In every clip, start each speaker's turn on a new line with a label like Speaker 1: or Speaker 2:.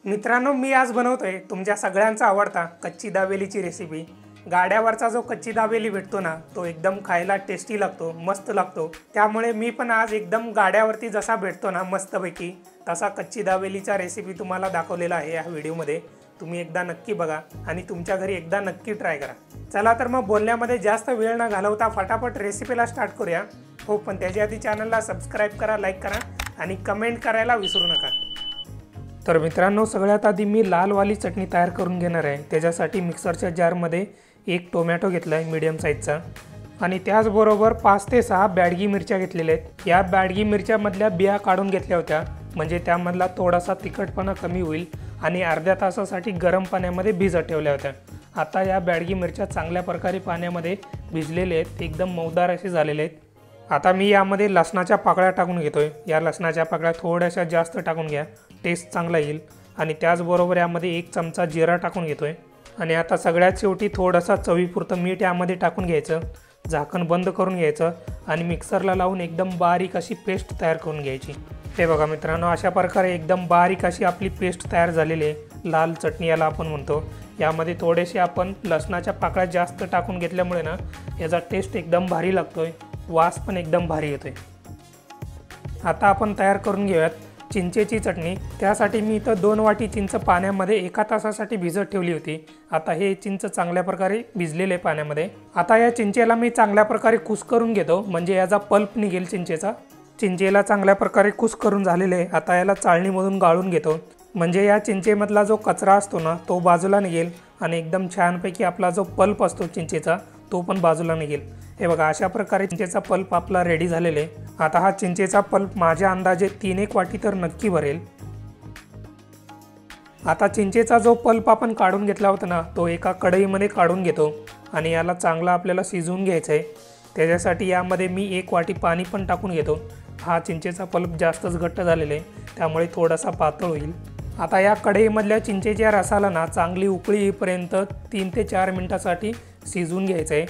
Speaker 1: मित्रांनो, मी आज बनवतोय तुमच्या सगळ्यांचा आवडता कच्ची दाबेलीची रेसिपी। गाड्यावरचा जो कच्ची दाबेली भेटतो ना, तो एकदम खायला टेस्टी लागतो, मस्त लागतो। त्यामुळे मी पण आज एकदम गाड्यावरती जसा भेटतो ना मस्तपैकी तसा कच्ची दाबेलीचा रेसिपी तुम्हाला दाखवलेला आहे या व्हिडिओमध्ये। तुम्ही एकदा नक्की बघा आणि तुमच्या घरी एकदा नक्की ट्राय करा। चला तर मग बोलण्यामध्ये जास्त वेळ न घालवता फटाफट रेसिपीला स्टार्ट करूया। हो, पण त्याच्या आधी चॅनलला सबस्क्राइब करा, लाईक करा आणि कमेंट करायला विसरू नका। तर मित्रांनो, सगळ्यात आधी मी लालवाली चटणी तयार करून घेणार आहे। त्याच्यासाठी मिक्सरच्या जारमध्ये एक टोमॅटो घेतला आहे मीडियम साईजचा आणि त्याचबरोबर 5 ते 6 बॅडगी मिरच्या घेतलेल्या आहेत। या बॅडगी मिरच्यामधल्या बिया काढून घेतल्या होत्या, म्हणजे त्यामधला थोडासा तिखटपणा कमी होईल आणि अर्ध्या तासासाठी गरम पाण्यामध्ये भिजत ठेवल्या होत्या। आता या बॅडगी मिरच्या चांगल्या प्रकारे पाण्यामध्ये भिजलेले आहेत, एकदम मऊदार असे झालेले आहेत। आता मी यामध्ये लसणाच्या पाकळ्या टाकून घेतोय। या लसणाच्या पाकळ्या थोड्याशा जास्त टाकून घ्या, टेस्ट चांगला येईल। आणि त्याचबरोबर यामध्ये 1 चमचा जिरा टाकून घेतोय आणि आता सगळ्यात शेवटी थोडासा चवीपुरतं मीठ यामध्ये टाकून घ्यायचं, झाकण बंद करून घ्यायचं आणि मिक्सरला लावून एकदम बारीक अशी पेस्ट तयार करून घ्यायची। हे बघा मित्रांनो, अशा प्रकारे एकदम बारीक अशी आपली पेस्ट तयार झालेली आहे। लाल चटणी याला आपण म्हणतो। यामध्ये थोडेसे आपण लसणाच्या पाकळ्या जास्त टाकून घेतल्यामुळे ना याचा टेस्ट एकदम भारी लागतोय, वास पण एकदम भारी येतोय। आता आपण तयार करून घेऊयात चिंचेची चटणी। त्यासाठी मी इथं 2 वाटी चिंच पाण्यामध्ये 1 तासासाठी भिजत ठेवली होती। आता हे चिंच चांगल्या प्रकारे भिजलेले पाण्यामध्ये। आता या चिंचेला मी चांगल्या प्रकारे कुस्करून घेतो, म्हणजे याचा पल्प निघेल चिंचेचा। चिंचेला चांगल्या प्रकारे कुस्करून झालेले आहे। आता याला चाळणीमधून गाळून घेतो, म्हणजे या चिंचेमधला जो कचरा असतो ना तो बाजूला निघेल आणि एकदम छानपैकी आपला जो पल्प असतो चिंचेचा तो पण बाजूला निघेल। हे बघा, अशा प्रकारे चिंचेचा पल्प आपला रेडी झालेला आहे। आता हा चिंचेचा पल्प माझ्या अंदाजे 3-1 वाटी तर नक्की भरेल। आता चिंचेचा जो पल्प आपण काढून घेतला होता ना तो एका कढईमध्ये काढून घेतो आणि याला चांगला आपल्याला शिजवून घ्यायचं आहे। त्याच्यासाठी यामध्ये मी 1 वाटी पाणी पण टाकून घेतो। हा चिंचेचा पल्प जास्तच घट्ट झालेला आहे, त्यामुळे थोडासा पातळ होईल। आता या कढईमधल्या चिंचेच्या रसाला ना चांगली उकळी येईपर्यंत 3 ते 4 मिनिटासाठी शिजवून घ्यायचं आहे।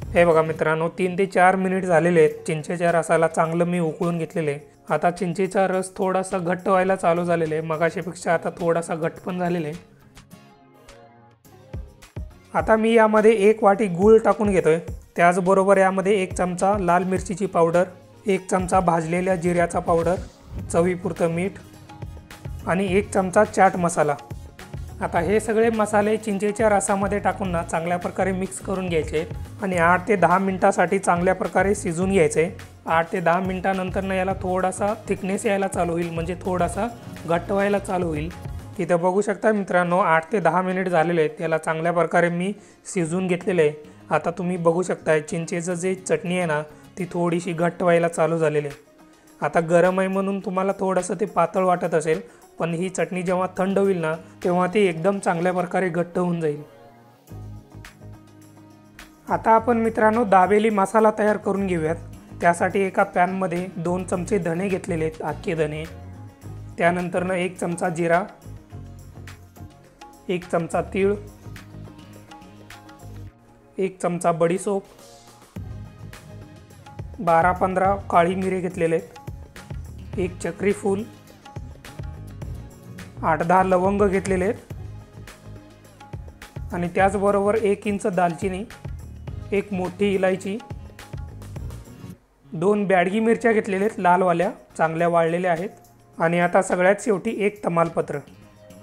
Speaker 1: हे बघा मित्रांनो, 3 ते 4 मिनिट झालेले आहेत। चिंचेच्या रसाला चांगलं मी उकळून घेतलेलं आहे। आता चिंचेचा रस थोडासा घट्ट व्हायला चालू झालेला आहे, मगाशीपेक्षा आता थोडासा घट्ट पण झालेला आहे। आता मी यामध्ये 1 वाटी गूळ टाकून घेतोय। त्याचबरोबर यामध्ये 1 चमचा लाल मिरचीची पावडर, 1 चमचा भाजलेल्या जिऱ्याचा पावडर, चवीपुरतं मीठ आणि 1 चमचा चाट मसाला। आता हे सगळे मसाले चिंचेच्या रसामध्ये टाकून ना चांगल्या प्रकारे मिक्स करून घ्यायचे आणि 8 ते 10 मिनिटासाठी चांगल्या प्रकारे शिजवून घ्यायचे। 8 ते 10 मिनिटानंतर ना याला थोडासा थिकनेस यायला चालू होईल, म्हणजे थोडासा घट्ट व्हायला चालू होईल। इथं बघू शकता मित्रांनो, 8 ते 10 मिनिट झालेले आहेत। याला चांगल्या प्रकारे मी शिजवून घेतलेलं आहे। आता तुम्ही बघू शकता चिंचेचं जे चटणी आहे ना ती थोडीशी घट्ट व्हायला चालू झालेली आहे। आता गरम आहे म्हणून तुम्हाला थोडंसं ते पातळ वाटत असेल, पण ही चटणी जेव्हा थंड होईल ना तेव्हा ती एकदम चांगल्या प्रकारे घट्ट होऊन जाईल। आता आपण मित्रांनो दाबेली मसाला तयार करून घेऊयात। त्यासाठी एका पॅनमध्ये 2 चमचे धणे घेतलेले आहेत, अख्खे धणे। त्यानंतर 1 चमचा जिरा, 1 चमचा तीळ, 1 चमचा बडीसोप, 12-15 काळी मिरी घेतलेले आहेत, 1 चक्री फूल, 8-10 लवंग घेतलेले आहेत आणि त्याचबरोबर 1 इंच दालचिनी, 1 मोठी इलायची, 2 बॅडगी मिरच्या घेतलेल्या आहेत लालवाल्या, चांगल्या वाळलेल्या आहेत आणि आता सगळ्यात शेवटी 1 तमालपत्र।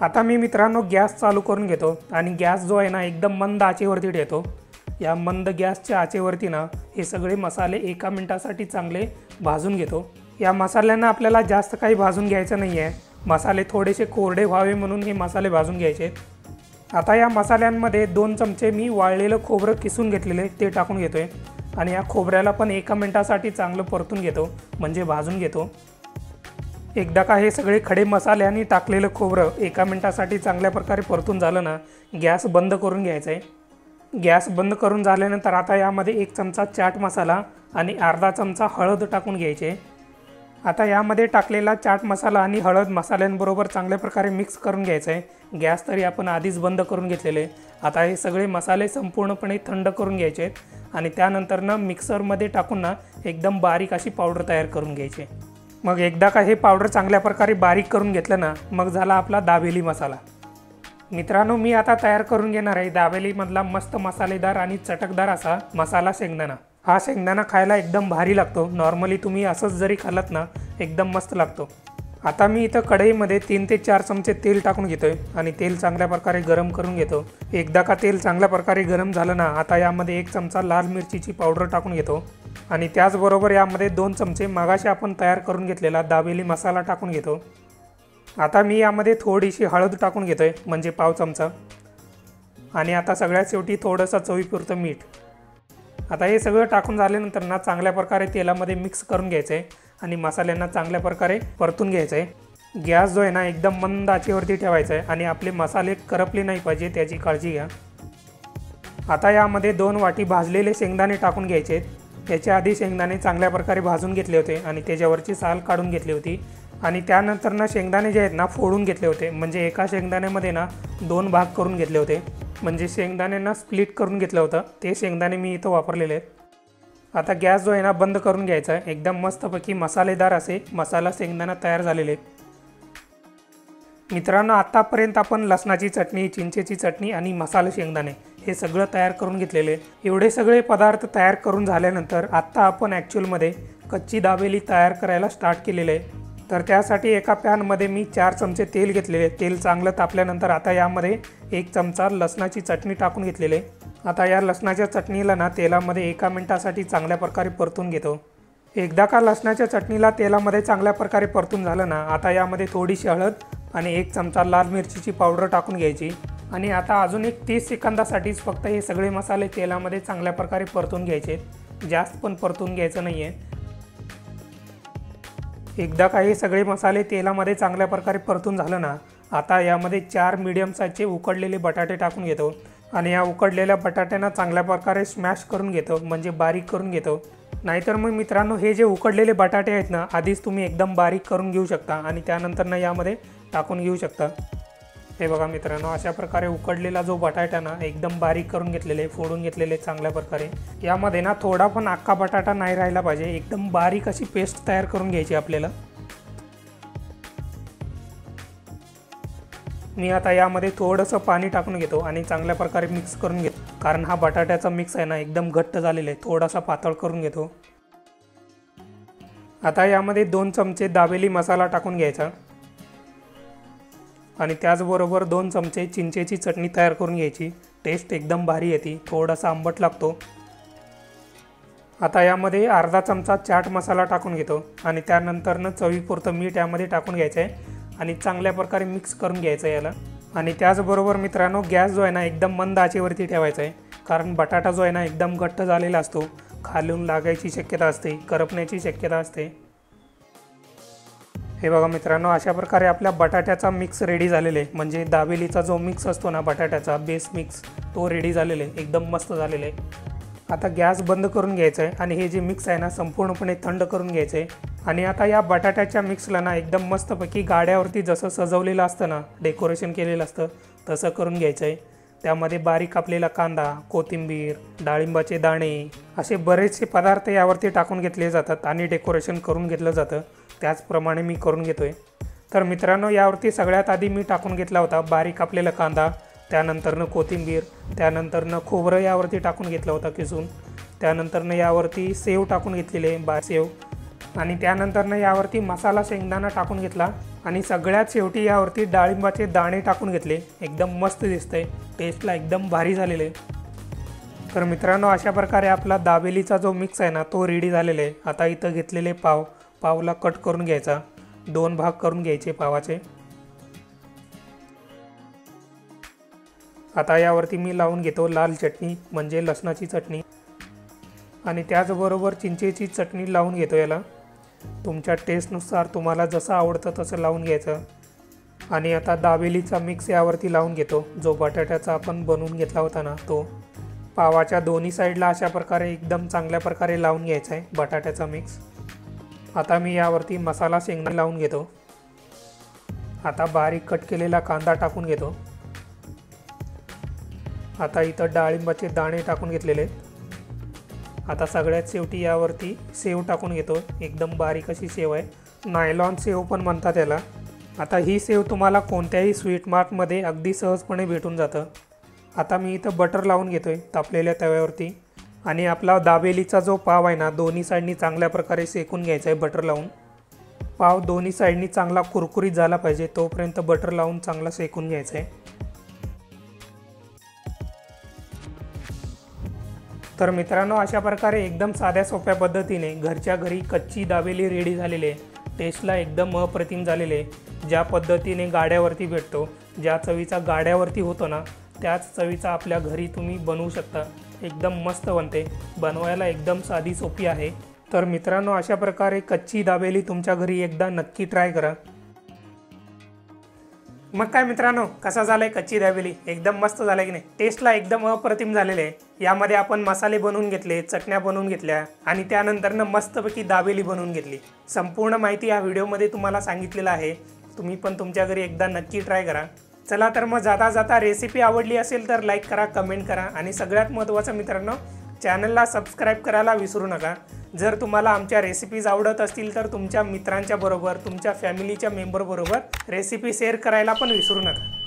Speaker 1: आता मी मित्रांनो गॅस चालू करून घेतो आणि गॅस जो आहे ना एकदम मंद आचेवरती ठेवतो। या मंद गॅसच्या आचेवरती ना हे सगळे मसाले 1 मिनिटासाठी चांगले भाजून घेतो। या मसाल्यांना आपल्याला जास्त काही भाजून घ्यायचं नाही आहे, मसाले थोडेसे कोरडे व्हावे म्हणून हे मसाले भाजून घ्यायचे। आता या मसाल्यांमध्ये 2 चमचे मी वाळलेलं खोबरं किसून घेतलेले ते टाकून घेतोय आणि या खोबऱ्याला पण 1 मिनिटासाठी चांगलं परतून घेतो, म्हणजे भाजून घेतो। एकदा का हे सगळे खडे मसाले आणि टाकलेलं खोबरं 1 मिनिटासाठी चांगल्या प्रकारे परतून झालं ना गॅस बंद करून घ्यायचा आहे। गॅस बंद करून झाल्यानंतर आता यामध्ये 1 चमचा चाट मसाला आणि अर्धा चमचा हळद टाकून घ्यायचे। आता यामध्ये टाकलेला चाट मसाला आणि हळद मसाल्यांबरोबर चांगल्या प्रकारे मिक्स करून घ्यायचं आहे। गॅस तरी आपण आधीच बंद करून घेतलेले। आता हे सगळे मसाले संपूर्णपणे थंड करून घ्यायचे आणि त्यानंतर मिक्सरमध्ये टाकून एकदम बारीक अशी पावडर तयार करून घ्यायची। मग एकदा का हे पावडर चांगल्या प्रकारे बारीक करून घेतलं ना, मग झाला आपला दाबेली मसाला। मित्रांनो, मी आता तयार करून घेणार आहे दाबेलीमधला मस्त मसालेदार आणि चटकदार असा मसाला शेंगदाणा। हा शेंगदाणा खायला एकदम भारी लागतो। नॉर्मली तुम्ही असंच जरी खाल्लात ना, एकदम मस्त लागतो। आता मी इथं कढईमध्ये 3 ते 4 चमचे तेल टाकून घेतोय आणि तेल चांगल्या प्रकारे गरम करून घेतो। एकदा का तेल चांगल्या प्रकारे गरम झालं ना, आता यामध्ये 1 चमचा लाल मिरचीची पावडर टाकून घेतो आणि त्याचबरोबर यामध्ये 2 चमचे मगाशी आपण तयार करून घेतलेला दाबेली मसाला टाकून घेतो। आता मी यामध्ये थोडीशी हळद टाकून घेतोय, म्हणजे पाव चमचा, आणि आता सगळ्यात शेवटी थोडंसं चवीपुरतं मीठ। आता हे सगळं टाकून झाल्यानंतर ना चांगल्या प्रकारे तेलामध्ये मिक्स करून घ्यायचं आहे आणि मसाल्यांना चांगल्या प्रकारे परतून घ्यायचं आहे। गॅस जो आहे ना एकदम मंद आचेवरती ठेवायचा आहे आणि आपले मसाले करपले नाही पाहिजे त्याची काळजी घ्या। आता यामध्ये 2 वाटी भाजलेले शेंगदाणे टाकून घ्यायचे आहेत। याच्या आधी शेंगदाणे चांगल्या प्रकारे भाजून घेतले होते आणि त्याच्यावरची साल काढून घेतली होती आणि त्यानंतर ना शेंगदाणे जे आहेत ना फोडून घेतले होते, म्हणजे एका शेंगदाण्यामध्ये ना 2 भाग करून घेतले होते, म्हणजे शेंगदाण्यांना स्प्लिट करून घेतलं होतं। ते शेंगदाणे मी इथं वापरलेले आहेत। आता गॅस जो आहे ना बंद करून घ्यायचा आहे। एकदम मस्तपैकी मसालेदार असे मसाला शेंगदाणा तयार झालेले आहेत। मित्रांनो, आतापर्यंत आपण लसणाची चटणी, चिंचेची चटणी आणि मसाला शेंगदाणे हे सगळं तयार करून घेतलेले। एवढे सगळे पदार्थ तयार करून झाल्यानंतर आता आपण ॲक्च्युअलमध्ये कच्ची दाबेली तयार करायला स्टार्ट केलेले आहे। तर त्यासाठी एका पॅनमध्ये मी 4 चमचे तेल घेतलेले। तेल चांगलं तापल्यानंतर आता यामध्ये 1 चमचा लसणाची चटणी टाकून घेतलेले। आता या लसणाच्या चटणीला ना तेलामध्ये 1 मिनिटासाठी चांगल्या प्रकारे परतून घेतो। एकदा का लसणाच्या चटणीला तेलामध्ये चांगल्या प्रकारे परतून झालं ना, आता यामध्ये थोडीशी हळद आणि 1 चमचा लाल मिरचीची पावडर टाकून घ्यायची आणि आता अजून एक 30 सेकंदासाठीच फक्त हे सगळे मसाले तेलामध्ये चांगल्या प्रकारे परतून घ्यायचे। जास्त पण परतून घ्यायचं नाही आहे। एकदा का हे सगळे मसाले तेलामध्ये चांगल्या प्रकारे परतून झालं ना, आता यामध्ये 4 मीडियम साईजचे उकडलेले बटाटे टाकून घेतो आणि या उकडलेल्या बटाट्यांना चांगल्या प्रकारे स्मॅश करून घेतो, म्हणजे बारीक करून घेतो। नाहीतर मग मित्रांनो, हे जे उकडलेले बटाटे आहेत ना, आधीच तुम्ही एकदम बारीक करून घेऊ शकता आणि त्यानंतर ना यामध्ये टाकून घेऊ शकता। हे बघा मित्रांनो, अशा प्रकारे उकडलेला जो बटाटा ना एकदम बारीक करून घेतलेले, फोडून घेतलेले चांगल्या प्रकारे। यामध्ये ना थोडा पण अख्खा बटाटा नाही राहिला पाहिजे, एकदम बारीक अशी पेस्ट तयार करून घ्यायची आपल्याला। मी आता यामध्ये थोडंसं पाणी टाकून घेतो आणि चांगल्या प्रकारे मिक्स करून घेतो, कारण हा बटाट्याचा मिक्स आहे ना एकदम घट्ट झालेला आहे। थोडासा पातळ करून घेतो। आता यामध्ये 2 चमचे दाबेली मसाला टाकून घ्यायचा आणि त्याचबरोबर 2 चमचे चिंचेची चटणी तयार करून घ्यायची। टेस्ट एकदम भारी येते, थोडासा आंबट लागतो। आता यामध्ये अर्धा चमचा चाट मसाला टाकून घेतो आणि त्यानंतरनं चवीपुरतं मीठ यामध्ये टाकून घ्यायचं आहे आणि चांगल्या प्रकारे मिक्स करून घ्यायचं आहे याला। आणि त्याचबरोबर मित्रांनो, गॅस जो आहे ना एकदम मंद आचेवरती ठेवायचा आहे, कारण बटाटा जो आहे ना एकदम घट्ट झालेला असतो, खालून लागायची शक्यता असते, करपण्याची शक्यता असते। हे बघा मित्रांनो, अशा प्रकारे आपल्या बटाट्याचा मिक्स रेडी झालेला आहे, म्हणजे दाबेलीचा जो मिक्स असतो ना बटाट्याचा बेस मिक्स, तो रेडी झालेला आहे, एकदम मस्त झालेला आहे। आता गॅस बंद करून घ्यायचं आहे आणि हे जे मिक्स आहे ना संपूर्णपणे थंड करून घ्यायचं आहे आणि आता या बटाट्याच्या मिक्सला ना एकदम मस्तपैकी गाड्यावरती जसं सजवलेलं असतं ना, डेकोरेशन केलेलं असतं तसं करून घ्यायचं आहे। त्यामध्ये बारीक कापलेला कांदा, कोथिंबीर, डाळिंबाचे दाणे असे बरेचसे पदार्थ यावरती टाकून घेतले जातात आणि डेकोरेशन करून घेतलं जातं। त्याचप्रमाणे मी करून घेतोय। तर मित्रांनो, यावरती सगळ्यात आधी मी टाकून घेतला होता बारीक कापलेला कांदा, त्यानंतरनं कोथिंबीर, त्यानंतरनं खोबरं यावरती टाकून घेतलं होतं किसून, त्यानंतरनं यावरती सेव टाकून घेतलेले सेव आणि त्यानंतरनं यावरती मसाला शेंगदाणा टाकून घेतला आणि सगळ्यात शेवटी यावरती डाळिंबाचे दाणे टाकून घेतले। एकदम मस्त दिसतंय, टेस्टला एकदम भारी झालेले। तर मित्रांनो, अशा प्रकारे आपला दाबेलीचा जो मिक्स आहे ना तो रेडी झालेला आहे। आता इथं घेतलेले पावला कट करून घ्यायचा, 2 भाग करून घ्यायचे पावाचे। आता यावरती मी लावून घेतो लाल चटणी, म्हणजे लसणाची चटणी, आणि त्याचबरोबर चिंचेची चटणी लावून घेतो याला। तुमच्या टेस्टनुसार तुम्हाला जसं आवडतं तसं लावून घ्यायचं। आणि आता दाबेलीचा मिक्स यावरती लावून घेतो, जो बटाट्याचा आपण बनवून घेतला होता ना तो। पावाच्या दोन्ही साईडला अशा प्रकारे एकदम चांगल्या प्रकारे लावून घ्यायचा आहे बटाट्याचा मिक्स। आता मी यावरती मसाला शेंगदाणे लावून घेतो। आता बारीक कट केलेला कांदा टाकून घेतो। आता इथं डाळिंबाचे दाणे टाकून घेतलेले। आता सगळ्यात शेवटी यावरती सेव टाकून घेतो, एकदम बारीक अशी सेव आहे। नायलॉन सेव पण म्हणतात याला। आता ही सेव तुम्हाला कोणत्याही स्वीट मार्टमध्ये अगदी सहजपणे भेटून जातं। आता मी इथं बटर लावून घेतोय तापलेल्या तव्यावरती आणि आपला दाबेलीचा जो पाव आहे ना दोन्ही साईडनी चांगल्या प्रकारे शेकून घ्यायचा आहे बटर लावून। पाव दोन्ही साईडनी चांगला कुरकुरीत झाला पाहिजे तोपर्यंत बटर लावून चांगला शेकून घ्यायचा आहे। तर मित्रांनो अशा प्रकारे एकदम साध्या सोप्या पद्धतीने घरच्या घरी कच्ची दाबेली रेडी झालेली आहे। टेस्टला एकदम अप्रतिम झालेले आहे। ज्या पद्धतीने गाड्यावरती भेटतो, ज्या चवीचा गाड्यावरती होतो ना त्याच चवीचा आपल्या घरी तुम्ही बनवू शकता। एकदम मस्त बनते, बनवायला एकदम साधी सोपी आहे। तर मित्रांनो अशा प्रकारे कच्ची दाबेली तुमच्या घरी एकदा नक्की ट्राय करा। मग काय मित्रांनो, कसा झालाय कच्ची दाबेली? एकदम मस्त झालाय की नाही? टेस्टला एकदम अप्रतिम झालेले आहे। यामध्ये आपण मसाले बनवून घेतले, चटण्या बनवून घेतल्या आणि त्यानंतरनं मस्तपैकी दाबेली बनवून घेतली। संपूर्ण माहिती या व्हिडिओमध्ये तुम्हाला सांगितलेलं आहे। तुम्ही पण तुमच्या घरी एकदा नक्की ट्राय करा। चला तर मग जाता जाता रेसिपी आवडली असेल तर लाईक करा, कमेंट करा आणि सगळ्यात महत्त्वाचं मित्रांनो चॅनलला सबस्क्राईब करायला विसरू नका। जर तुम्हाला आमच्या रेसिपीज आवडत असतील तर तुमच्या मित्रांच्या बरोबर, तुमच्या फॅमिलीच्या मेंबर बरोबर रेसिपी शेअर करायला पण विसरू नका।